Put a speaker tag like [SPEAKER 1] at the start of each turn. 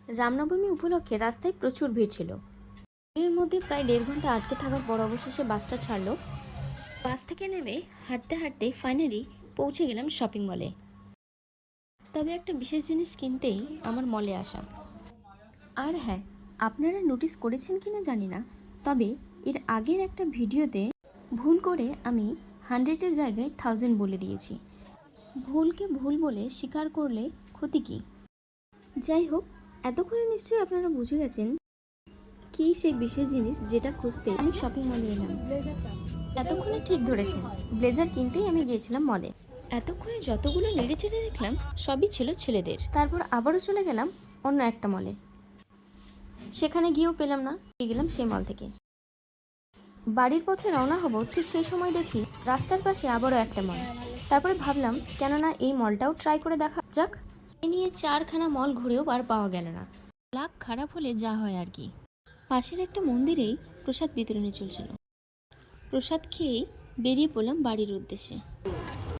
[SPEAKER 1] রামনবমী উপলক্ষে রাস্তায় প্রচুর ভিড় ছিল। এর মধ্যে প্রায় 1.5 ঘন্টা আটকে থাকার পর অবশেষে বাসটা ছাড়লো। বাস থেকে নেমে হাঁটতে হাঁটতে ফাইনালি পৌঁছে গেলাম শপিং মলে। তবে একটা বিশেষ জিনিস কিনতেই আমার মলে আসা। আর হ্যাঁ, আপনারা নোটিস করেছেন কিনা জানি না, তবে এর আগের একটা ভিডিওতে ভুল করে আমি 100-এর জায়গায় 1000 বলে দিয়েছি। ভুলকে ভুল বলে স্বীকার করলে ক্ষতি কী? যাই হোক, এতক্ষণে নিশ্চয়ই আপনারা বুঝে গেছেন কী সেই বিশেষ জিনিস যেটা খুঁজতে আমি শপিং মলে এলাম। এতক্ষণে ঠিক ধরেছেন, ব্লেজার কিনতেই আমি গিয়েছিলাম মলে। এতক্ষণে যতগুলো নেড়ে চেড়ে দেখলাম সবই ছিল ছেলেদের। তারপর আবারও চলে গেলাম অন্য একটা মলে। সেখানে গিয়েও পেলাম না, পেয়ে গেলাম সেই মল থেকে। বাড়ির পথে রওনা হব, ঠিক সেই সময় দেখি রাস্তার পাশে আবারও একটা মল। তারপরে ভাবলাম কেননা এই মলটাও ট্রাই করে দেখা যাক। এ নিয়ে 4খানা মল ঘুরেও আর পাওয়া গেল না। লাক খারাপ হলে যা হয় আর কি। পাশের একটা মন্দিরেই প্রসাদ বিতরণী চলছিল। প্রসাদ খেয়েই বেরিয়ে পড়লাম বাড়ির উদ্দেশ্যে।